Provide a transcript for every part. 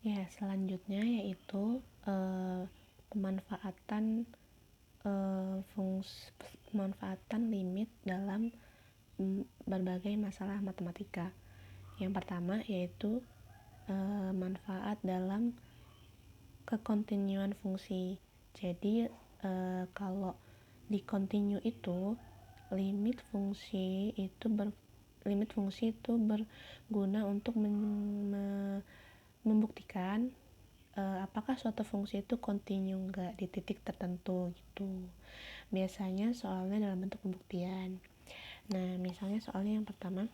Ya, selanjutnya yaitu pemanfaatan pemanfaatan limit dalam berbagai masalah matematika. Yang pertama yaitu manfaat dalam kekontinuan fungsi. Jadi kalau di continue itu limit fungsi itu berguna untuk membuktikan apakah suatu fungsi itu kontinu enggak di titik tertentu gitu. Biasanya soalnya dalam bentuk pembuktian. Nah, misalnya soalnya yang pertama,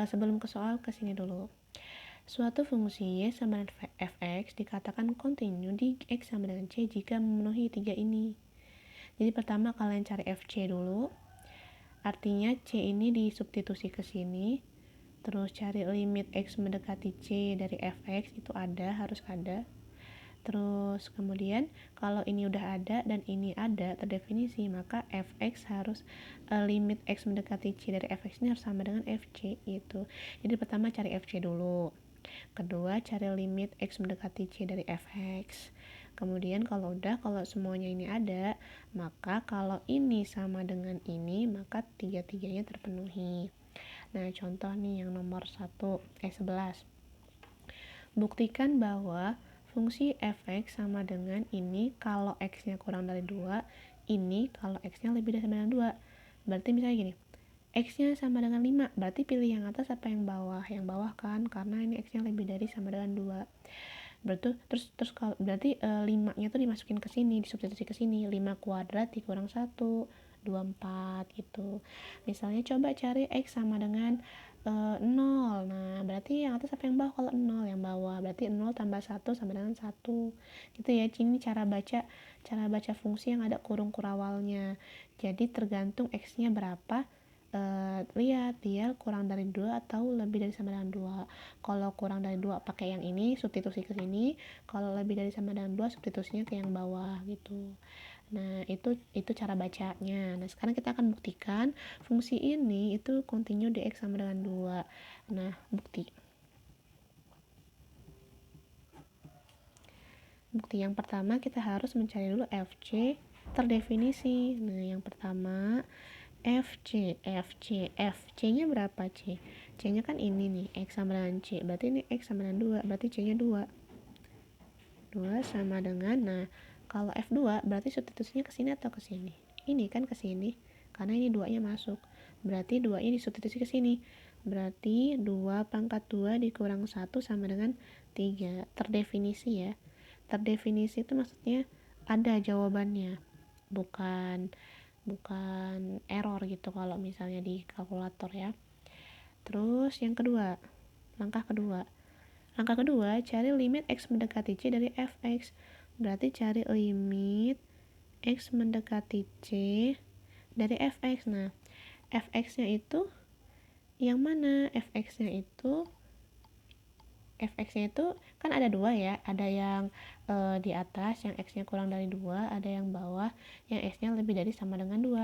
sebelum ke soal kesini dulu. Suatu fungsi y sama dengan fx dikatakan kontinu di x sama dengan c jika memenuhi 3 ini. Jadi pertama kalian cari fc dulu. Artinya c ini disubstitusi ke sini. Terus cari limit x mendekati c dari fx, itu harus ada. Terus kemudian kalau ini udah ada dan ini ada terdefinisi, maka fx harus limit x mendekati c dari fx ini harus sama dengan fc gitu. Jadi pertama cari fc dulu. Kedua cari limit x mendekati c dari fx. Kemudian kalau semuanya ini ada, maka kalau ini sama dengan ini, maka tiga-tiganya terpenuhi. Nah, contoh nih yang nomor 11. Buktikan bahwa fungsi fx sama dengan ini kalau x-nya kurang dari 2, ini kalau x-nya lebih dari sama dengan 2. Berarti misalnya gini, x-nya sama dengan 5, berarti pilih yang atas apa yang bawah? Yang bawah kan, karena ini x-nya lebih dari sama dengan 2. Terus kalau berarti 5-nya tuh dimasukin ke sini, disubstitusi ke sini. 5 kuadrat dikurang 1, 24 gitu. Misalnya coba cari x sama dengan 0. Nah, berarti yang atas apa yang bawah? Kalau 0 yang bawah, berarti 0 tambah 1 sama dengan 1. Gitu ya. Ini cara baca fungsi yang ada kurung kurawalnya. Jadi tergantung x-nya berapa, lihat dia kurang dari 2 atau lebih dari sama dengan 2. Kalau kurang dari 2 pakai yang ini, substitusi ke sini. Kalau lebih dari sama dengan 2, substitusinya ke yang bawah gitu. Nah, itu cara bacanya. Nah, sekarang kita akan buktikan fungsi ini itu kontinu di x sama dengan 2. Nah, bukti yang pertama kita harus mencari dulu fc terdefinisi. Nah, yang pertama fc-nya berapa c? C-nya kan ini nih, x sama dengan c. Berarti ini x sama dengan 2, berarti c-nya 2. 2 sama dengan, nah, kalau F2 berarti substitusinya ke sini atau ke sini? Ini kan ke sini, karena ini 2-nya masuk. Berarti 2-nya disubstitusi ke sini. Berarti 2 pangkat 2 dikurang 1 sama dengan 3. Terdefinisi ya. Terdefinisi itu maksudnya ada jawabannya. Bukan error gitu kalau misalnya di kalkulator ya. Terus yang kedua, langkah kedua, cari limit x mendekati c dari fx. Berarti cari limit x mendekati c dari fx. Nah, fx-nya itu yang mana? fx-nya itu kan ada 2 ya. Ada yang di atas yang x-nya kurang dari 2, ada yang bawah yang x-nya lebih dari sama dengan 2.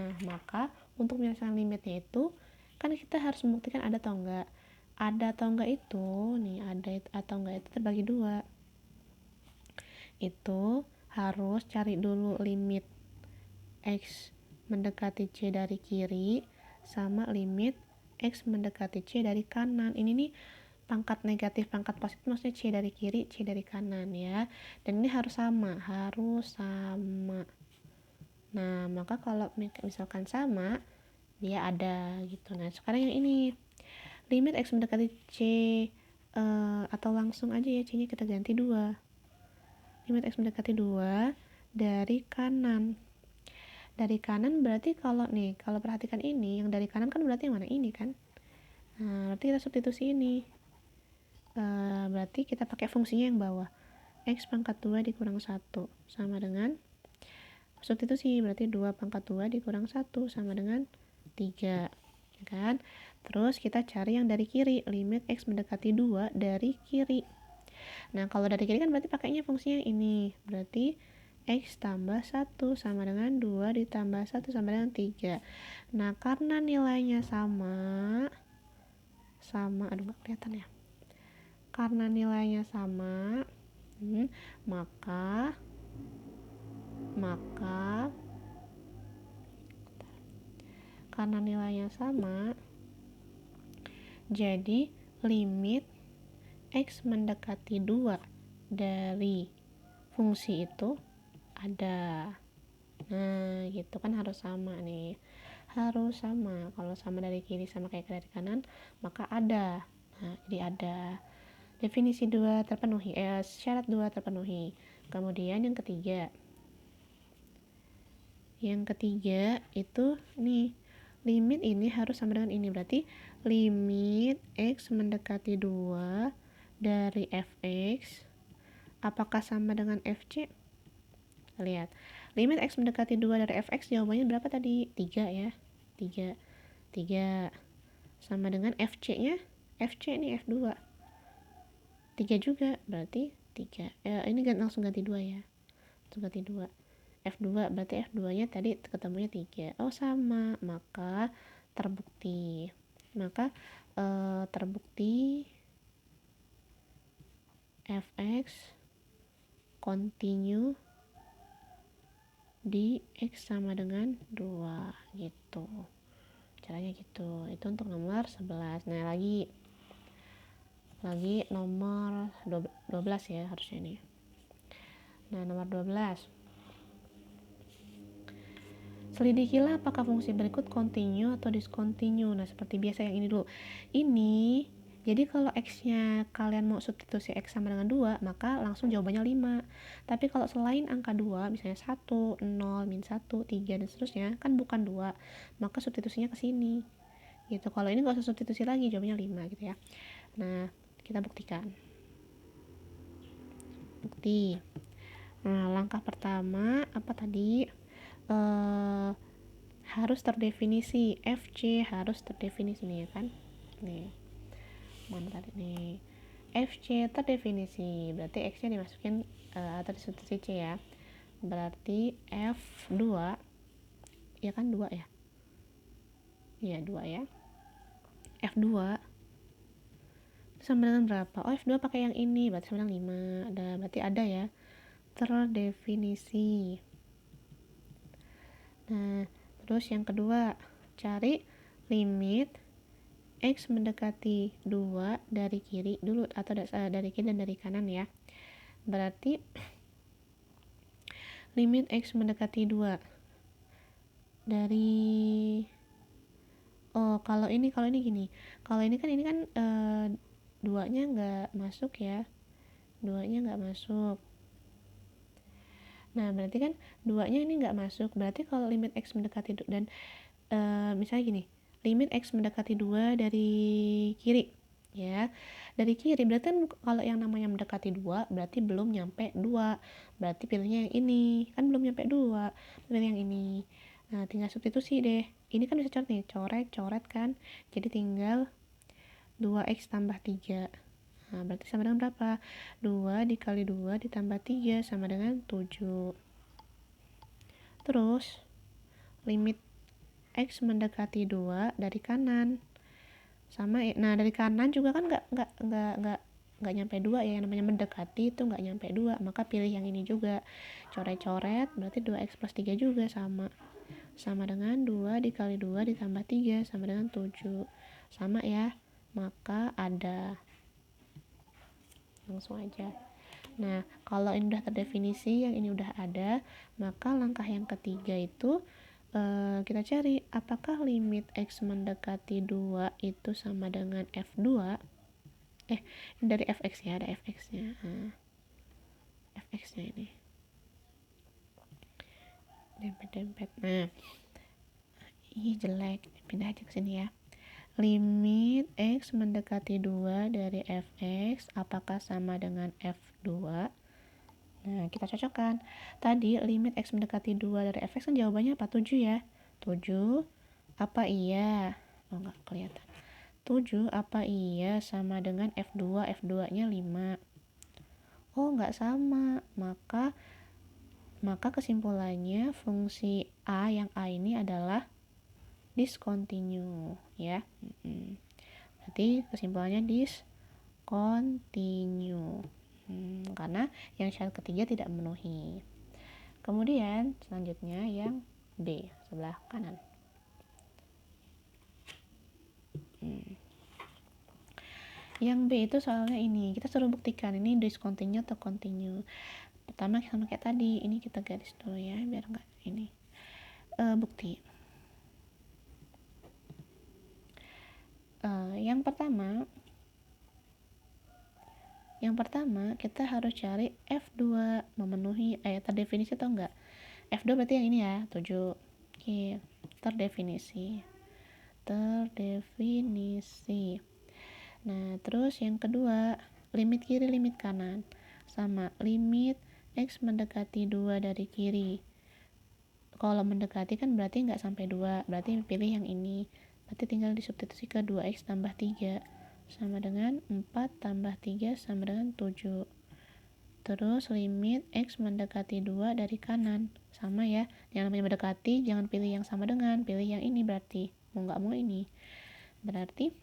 Nah, maka untuk menyelesaikan limitnya itu kan kita harus membuktikan ada atau enggak. Ada atau enggak itu, nih ada atau enggak itu terbagi 2. Itu harus cari dulu limit x mendekati c dari kiri sama limit x mendekati c dari kanan. Ini nih pangkat negatif, pangkat positif maksudnya c dari kiri, c dari kanan ya. Dan ini harus sama. Nah, maka kalau misalkan sama, dia ada gitu. Nah, sekarang yang ini limit x mendekati c, atau langsung aja ya, c-nya kita ganti 2. Limit x mendekati 2 dari kanan. Dari kanan berarti kalau perhatikan ini, yang dari kanan kan berarti yang mana? Ini kan. Nah, berarti kita substitusi ini. Berarti kita pakai fungsinya yang bawah. X pangkat 2 dikurang 1 sama dengan substitusi, berarti 2 pangkat 2 dikurang 1 sama dengan 3, ya kan? Terus kita cari yang dari kiri, limit x mendekati 2 dari kiri. Nah, kalau dari kiri kan berarti pakainya fungsinya ini. Berarti x tambah 1 sama dengan 2 ditambah 1 sama dengan 3. Nah, karena nilainya sama, aduh gak kelihatan ya. Karena nilainya sama, maka karena nilainya sama, jadi limit X mendekati 2 dari fungsi itu ada. Nah, gitu kan harus sama nih. Harus sama. Kalau sama dari kiri sama kayak dari kanan, maka ada. Nah, jadi ada. Definisi 2 terpenuhi. Syarat 2 terpenuhi. Kemudian yang ketiga. Yang ketiga itu nih, limit ini harus sama dengan ini. Berarti limit X mendekati 2 dari fx apakah sama dengan fc? Lihat. Limit X mendekati 2 dari fx jawabannya berapa tadi? 3 ya. 3 sama dengan fc-nya. fc ini f2. 3 juga, berarti 3. Ini langsung ganti 2 ya. Langsung ganti 2. F2 berarti F2-nya tadi ketemunya 3. Oh, sama. Maka terbukti. Terbukti fx continue di X sama dengan 2 gitu. Caranya gitu. Itu untuk nomor 11. Nah, lagi nomor 12 ya harusnya ini. Nah, nomor 12. Selidikilah apakah fungsi berikut continue atau discontinue. Nah, seperti biasa yang ini dulu. Ini jadi kalau X-nya kalian mau substitusi X sama dengan 2, maka langsung jawabannya 5. Tapi kalau selain angka 2, misalnya 1, 0, min 1, 3, dan seterusnya, kan bukan 2. Maka substitusinya ke sini. Gitu. Kalau ini nggak usah substitusi lagi, jawabannya 5 gitu ya. Nah, kita buktikan. Bukti. Nah, langkah pertama, apa tadi? Harus terdefinisi. FC harus terdefinisi nih ya kan? Nih. Mana tadi nih, FC terdefinisi, berarti X nya dimasukin atau disubstitusi C ya, berarti F2 ya kan 2 ya, iya 2 ya, F2 sama dengan berapa? Oh, F2 pakai yang ini, berarti sama dengan 5. Berarti ada ya, terdefinisi. Nah, terus yang kedua, cari limit X mendekati 2 dari kiri dulu, atau dari kiri dan dari kanan ya. Berarti limit X mendekati 2 dari kalau ini gini. Kalau ini kan 2-nya nggak masuk ya. 2-nya nggak masuk. Nah, berarti kan 2-nya ini nggak masuk. Berarti kalau limit X mendekati dan misalnya gini, limit X mendekati 2 dari kiri ya. Dari kiri berarti kan kalau yang namanya mendekati 2 berarti belum nyampe 2. Berarti pilihnya yang ini. Kan belum nyampe 2. Pilih yang ini. Nah, tinggal substitusi deh. Ini kan bisa coret nih, coret kan. Jadi tinggal 2x tambah 3. Nah, berarti sama dengan berapa? 2 dikali 2 ditambah 3 sama dengan 7. Terus limit X mendekati 2 dari kanan. Sama ya. Nah, dari kanan juga kan nggak nyampe 2 ya, yang namanya mendekati itu nggak nyampe 2, maka pilih yang ini juga, coret-coret, berarti 2x plus 3 juga sama dengan 2 dikali 2 ditambah 3 sama dengan 7, sama ya, maka ada. Langsung aja. Nah, kalau ini udah terdefinisi, yang ini udah ada, maka langkah yang ketiga itu kita cari apakah limit X mendekati 2 itu sama dengan F2. Dari fx ya, ada fx-nya. Fx-nya ini dempet. Nah, jelek, pindah aja ke sini ya. Limit X mendekati 2 dari fx apakah sama dengan F2? Nah, kita cocokkan. Tadi limit X mendekati 2 dari fx kan jawabannya apa? 7 ya. 7 apa iya? Oh, enggak kelihatan. 7 apa iya sama dengan F2? F2-nya 5. Oh, enggak sama. Maka kesimpulannya fungsi A, yang A ini adalah discontinue ya. Berarti kesimpulannya continue. Karena yang syarat ketiga tidak memenuhi. Kemudian selanjutnya yang B, sebelah kanan. Yang B itu soalnya ini, kita suruh buktikan ini discontinue atau continue. Pertama sama kayak tadi, ini kita garis dulu ya biar enggak ini. Bukti. Yang pertama kita harus cari F2 memenuhi terdefinisi atau enggak. F2 berarti yang ini ya, 7. Oke, terdefinisi. Nah, terus yang kedua, limit kiri, limit kanan. Sama, limit X mendekati 2 dari kiri. Kalau mendekati kan berarti nggak sampai 2, berarti pilih yang ini. Berarti tinggal disubstitusi ke 2X tambah 3. Sama dengan 4 tambah 3 sama dengan 7. Terus limit X mendekati 2 dari kanan. Sama ya, yang namanya mendekati jangan pilih yang sama dengan, pilih yang ini berarti. Mau nggak mau ini. Berarti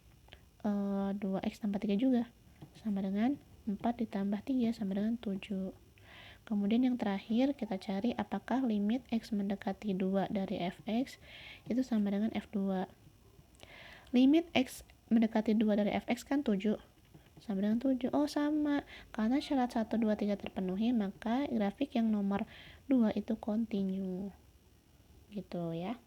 2X tambah 3 juga sama dengan 4 ditambah 3 sama dengan 7. Kemudian yang terakhir kita cari apakah limit X mendekati 2 dari Fx itu sama dengan F2. Limit X mendekati 2 dari Fx kan 7, sama dengan 7. Oh sama, karena syarat 1, 2, 3 terpenuhi, maka grafik yang nomor 2 itu continue gitu ya.